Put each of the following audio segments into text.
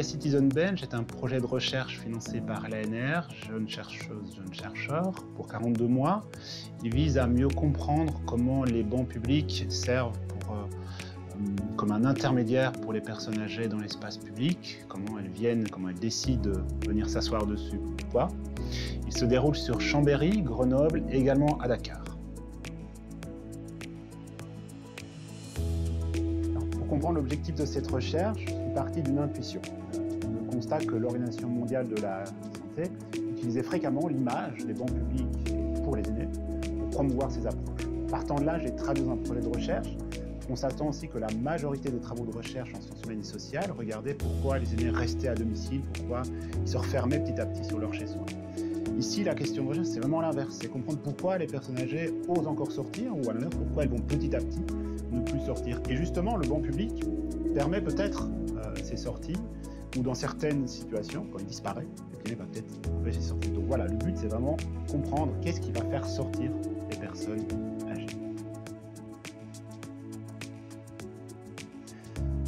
projet Citizen Bench est un projet de recherche financé par l'ANR, Jeunes chercheuses, jeunes chercheurs, pour 42 mois. Il vise à mieux comprendre comment les bancs publics servent comme un intermédiaire pour les personnes âgées dans l'espace public, comment elles décident de venir s'asseoir dessus ou quoi. Il se déroule sur Chambéry, Grenoble et également à Dakar. Alors, pour comprendre l'objectif de cette recherche, je suis parti d'une intuition. Le constat que l'Organisation mondiale de la santé utilisait fréquemment l'image des bancs publics pour les aînés pour promouvoir ces approches. Partant de là, j'ai traduit un projet de recherche, constatant aussi que la majorité des travaux de recherche en sciences humaines et sociales regardaient pourquoi les aînés restaient à domicile, pourquoi ils se refermaient petit à petit sur leur chez-soi. Ici, la question de recherche, c'est vraiment l'inverse, c'est comprendre pourquoi les personnes âgées osent encore sortir, ou à l'inverse, pourquoi elles vont petit à petit ne plus sortir. Et justement, le banc public permet peut-être ces sorties, ou dans certaines situations, quand il disparaît, il va peut-être empêcher de sortir. Donc voilà, le but, c'est vraiment comprendre qu'est-ce qui va faire sortir les personnes âgées.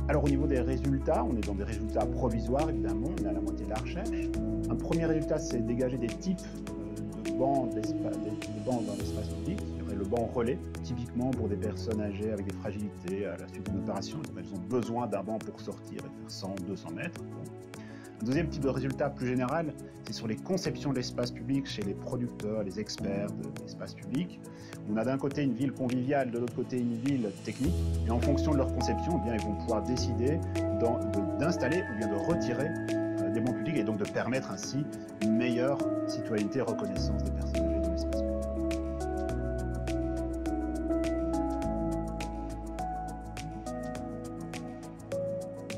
Alors au niveau des résultats, on est dans des résultats provisoires évidemment, on est à la moitié de la recherche. Un premier résultat, c'est dégager des types de bancs dans l'espace public. Il y aurait le banc relais, typiquement pour des personnes âgées avec des fragilités à la suite d'une opération. Elles ont besoin d'un banc pour sortir et faire 100, 200 mètres. Un deuxième type de résultat plus général, c'est sur les conceptions de l'espace public chez les producteurs, les experts de l'espace public. On a d'un côté une ville conviviale, de l'autre côté une ville technique, et en fonction de leur conception, eh bien, ils vont pouvoir décider d'installer ou bien de retirer des bancs publics et donc de permettre ainsi une meilleure citoyenneté et reconnaissance des personnes.